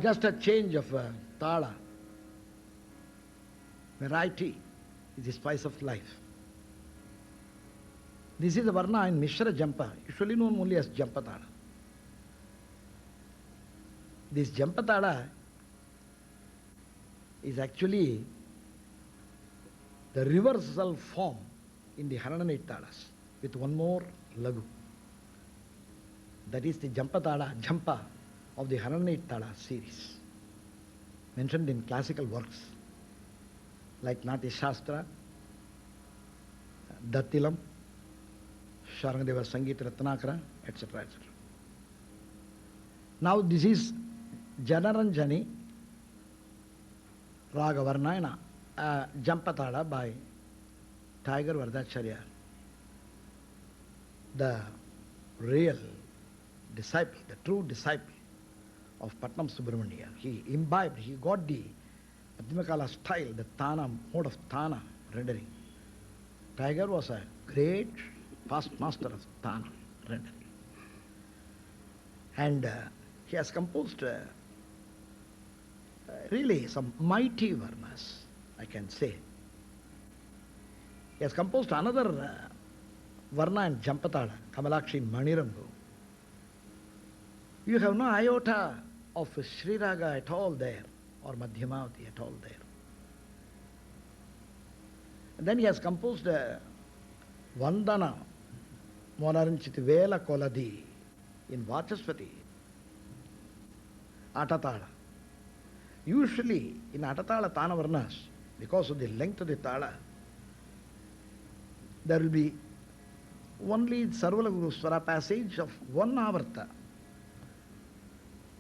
Just a change of tala. Variety is the spice of life. This is the Varna in Mishra Jhampa, usually known only as Jhampa tala. This Jhampa tala is actually the reversal form in the 108 talas with one more lagu. That is the Jhampa tala, Jhampa of the 108 tala series, mentioned in classical works like Natya Shastra, Dattilam, Sharangadeva Sangeeta Ratnakara, etc., etc. Now this is Janaranjani Raga Varna, Jhampa tala by T.Tiger Varadachariar, the real disciple, the true disciple of Patnam Subramania. He imbibed, he got the Madhyamakala style, the Tana, mode of Tana rendering. Tiger was a great past master of Tana rendering. And he has composed really some mighty Varnas, I can say. He has composed another Varna and Jhampatala, Kamalakshi in Manirangu. You have no iota of Sri Raga at all there, or Madhyamavati at all there. And then he has composed Vandana, Monaranchiti Vela Koladi in Vachaspati, Atatala. Usually in Atatala Tana Varnas, because of the length of the Tala, there will be only Sarvalaguru Swara passage of one avarta.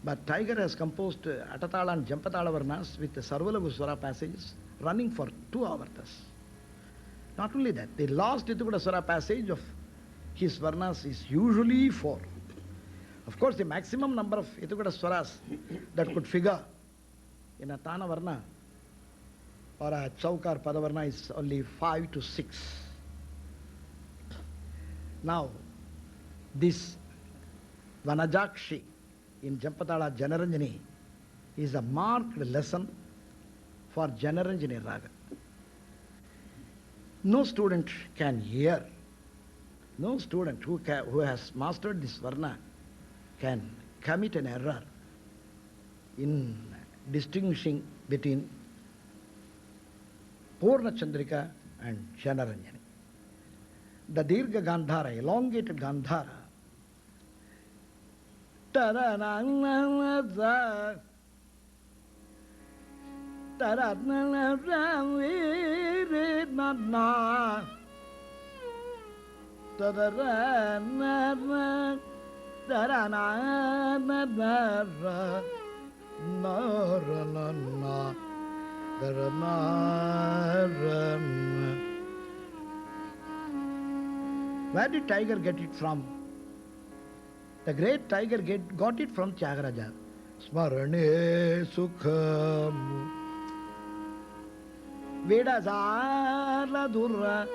But Tiger has composed Atatala and Jhampatala Varnas with the Sarvalaguru Swara passages running for 2 avartas. Not only that, the last Itukuda Swara passage of his Varnas is usually 4. Of course, the maximum number of Itukuda Swaras that could figure in a Tana Varna or a Chaukar Padavarna is only 5 to 6. Now, this Vanajakshi in Jhampatala Janaranjani is a marked lesson for Janaranjani Raga. No student can hear, no student who has mastered this Varna can commit an error in distinguishing between Purna Chandrika and Janaranjani. The Dirga Gandhara, elongated Gandhara, Tarananasa, Tarananasa, Tarananasa, Tarananasa, Naranana, Taranana. Where did Tiger get it from? The great Tiger got it from Tyagaraja. Smarane Sukham Vedasala Durra.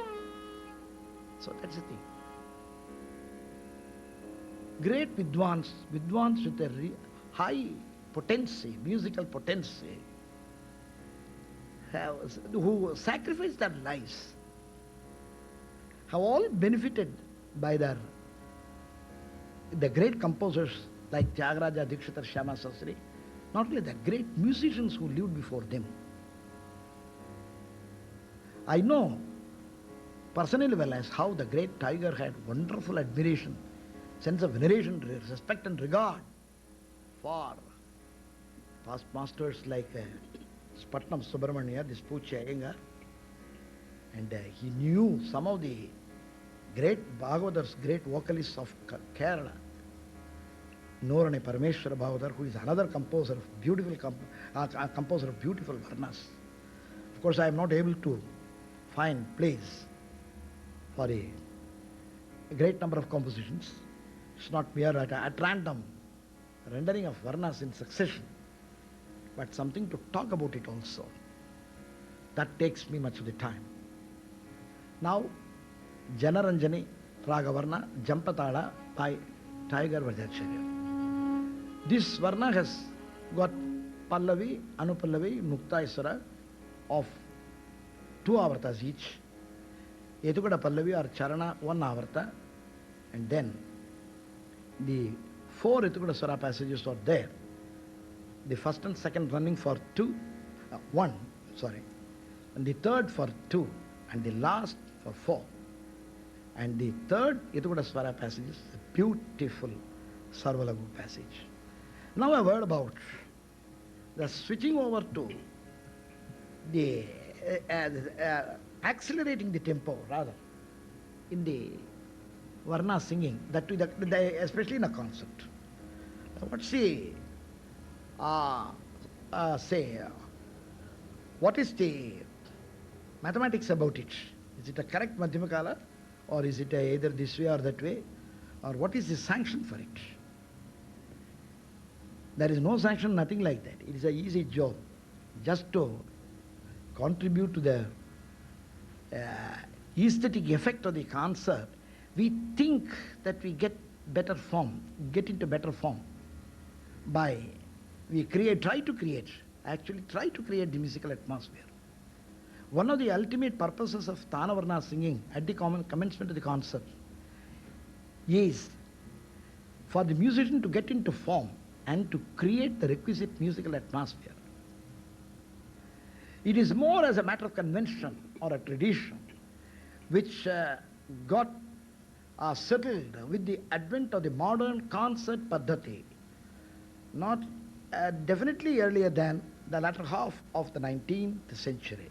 So that's the thing. Great Vidwans with a high potency, musical potency, who sacrificed their lives, have all benefited by the great composers like Tyagaraja, Dikshitar, Shyama Sastri. Not only that, great musicians who lived before them. I know personally well as how the great Tiger had wonderful admiration, sense of veneration, respect and regard for past masters like Patnam Subramania, this Puchi Iyengar, and he knew some of the great Bhagavadars, great vocalists of Kerala. Norane Parameshwara Bhagavatar, who is another composer of beautiful composer of beautiful Varnas. Of course, I am not able to find place for a great number of compositions. It's not mere at random rendering of Varnas in succession, but something to talk about it also. That takes me much of the time. Now, Janaranjani Ragavarna Jhampatala by T.Tiger Varadachariar. This Varna has got Pallavi, Anupallavi, Muktaiswara of 2 avartas each. Etukuda Pallavi or Charana 1 avarta, and then the 4 Etukuda Swara passages are there. The first and second running for 1, and the third for 2, and the last for 4. And the third Etukuda Swara passage is a beautiful Sarvalagu passage. Now a word about the switching over to the accelerating the tempo rather in the Varna singing, that to especially in a concert. What's the what is the mathematics about it? Is it a correct Madhyamakala, or is it either this way or that way, or what is the sanction for it? There is no sanction, nothing like that. It is an easy job just to contribute to the aesthetic effect of the concert. We think that we get into better form by try to create the musical atmosphere. One of the ultimate purposes of Tanavarna singing at the commencement of the concert is for the musician to get into form and to create the requisite musical atmosphere. It is more as a matter of convention or a tradition which got settled with the advent of the modern concert paddhati, not definitely earlier than the latter half of the 19th century.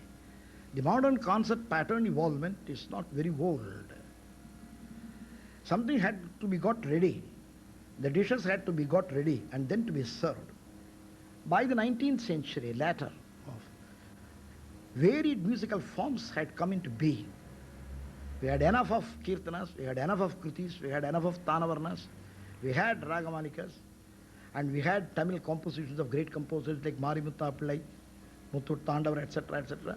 The modern concert pattern evolvement is not very old. Something had to be got ready. The dishes had to be got ready and then to be served. By the 19th century, latter of varied musical forms had come into being. We had enough of kirtanas, we had enough of kritis, we had enough of tanavarnas, we had ragamalikas, and we had Tamil compositions of great composers like Marimutta Pillai, Muthu Tandavar, etc., etc.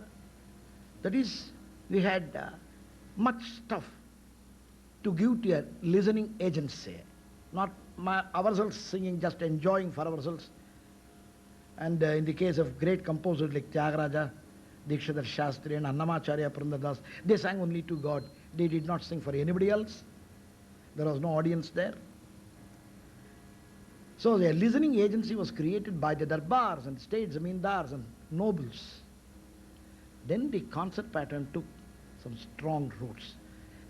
That is, we had much stuff to give to a listening agency, not ourselves singing, just enjoying for ourselves. And in the case of great composers like Tyagaraja, Dikshadhar Shastri and Annamacharya Purandaras, they sang only to God. They did not sing for anybody else. There was no audience there. So the listening agency was created by the darbars and state zamindars and nobles. Then the concert pattern took some strong roots.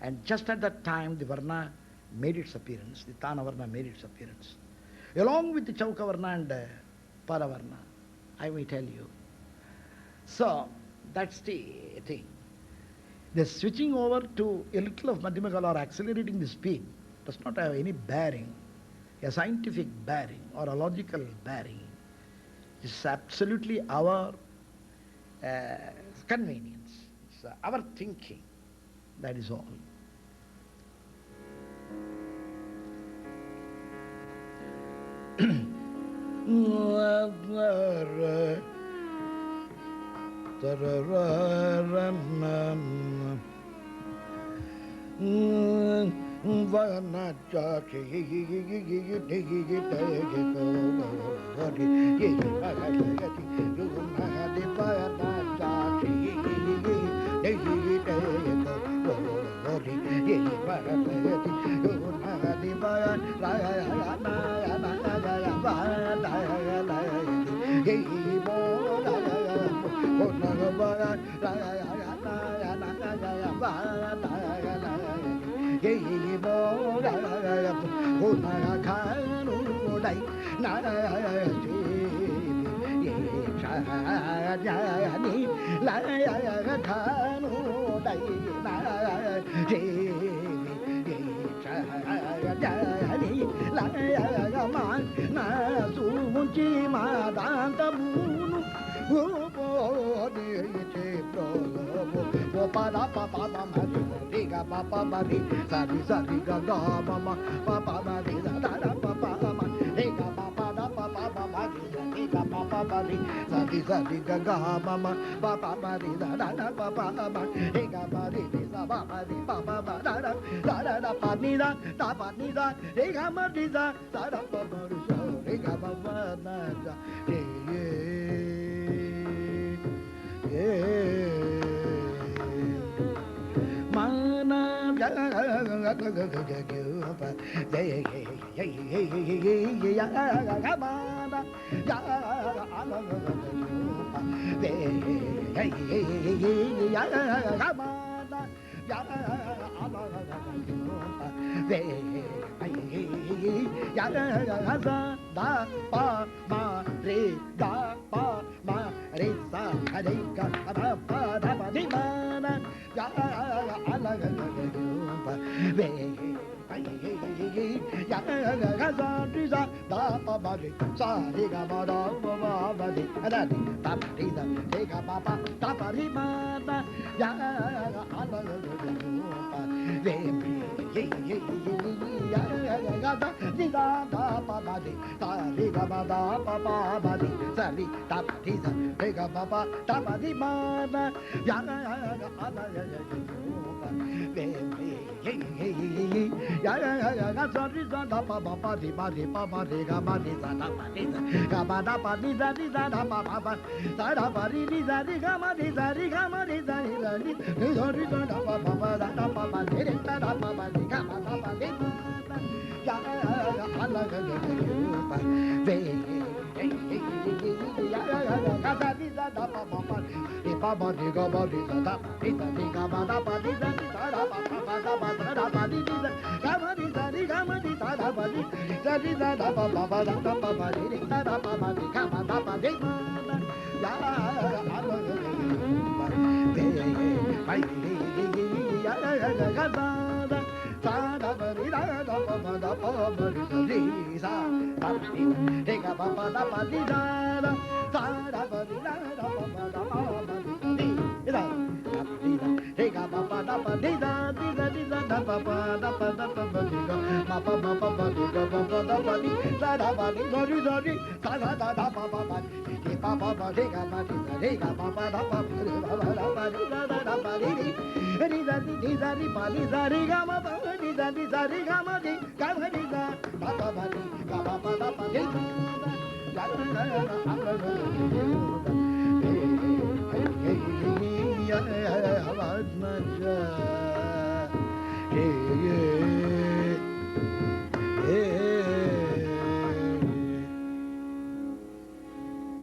And just at that time, the Varna made its appearance, the Tana Varna made its appearance. Along with the Chauka Varna and Paravarna, I will tell you. So, that's the thing. The switching over to a little of Madhyamakala or accelerating the speed does not have any bearing, a scientific bearing or a logical bearing. It's absolutely our convenience. It's our thinking. That is all.